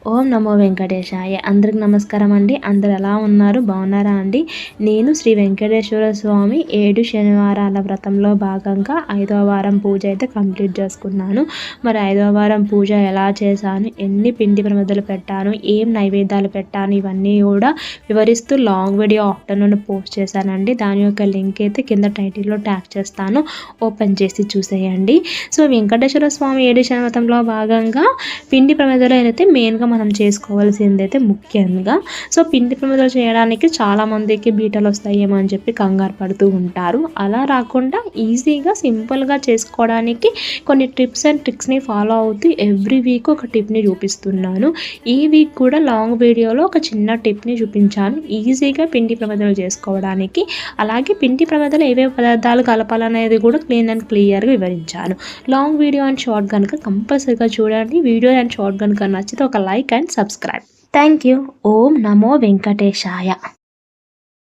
ఓం నమో వెంకటేశాయ. అందరికి నమస్కారం అండి. అందరు ఎలా ఉన్నారు? బాగున్నారా అండి? నేను శ్రీ వెంకటేశ్వర స్వామి 7 శనివారాల వ్రతంలో భాగంగా 5వ వారం పూజ అయితే కంప్లీట్ చేసుకున్నాను. మరి 5వ వారం పూజ ఎలా చేశాను, ఎన్ని పిండి ప్రమిదలు పెట్టాను, ఏం నైవేద్యాలు పెట్టాను, ఇవన్నీ కూడా వివరిస్తూ లాంగ్ వీడియో ఆఫ్టర్నూన్ పోస్ట్ చేశానండి. దాని యొక్క లింక్ అయితే కింద టైటిల్లో ట్యాగ్ చేస్తాను, ఓపెన్ చేసి చూసేయండి. సో వెంకటేశ్వర స్వామి 7 శని వ్రతంలో భాగంగా పిండి ప్రమిదలు అయితే మెయిన్గా మనం చేసుకోవాల్సింది అయితే ముఖ్యంగా. సో పిండి ప్రమిదలు చేయడానికి చాలామందికి బీటలు వస్తాయేమో అని చెప్పి కంగారు పడుతూ ఉంటారు. అలా రాకుండా ఈజీగా సింపుల్గా చేసుకోవడానికి కొన్ని టిప్స్ అండ్ ట్రిక్స్ని ఫాలో అవుతూ ఎవ్రీ వీక్ ఒక టిప్ని చూపిస్తున్నాను. ఈ వీక్ కూడా లాంగ్ వీడియోలో ఒక చిన్న టిప్ని చూపించాను ఈజీగా పిండి ప్రమిదలు చేసుకోవడానికి. అలాగే పిండి ప్రమిదలు ఏవేవి పదార్థాలు కలపాలనేది కూడా క్లియర్గా వివరించాను. లాంగ్ వీడియో అండ్ షార్ట్ కనుక కంపల్సరీగా చూడండి. వీడియో అండ్ షార్ట్ కనుక నచ్చితే ఒక like and subscribe. Thank you. Om నమో వెంకటేశాయ.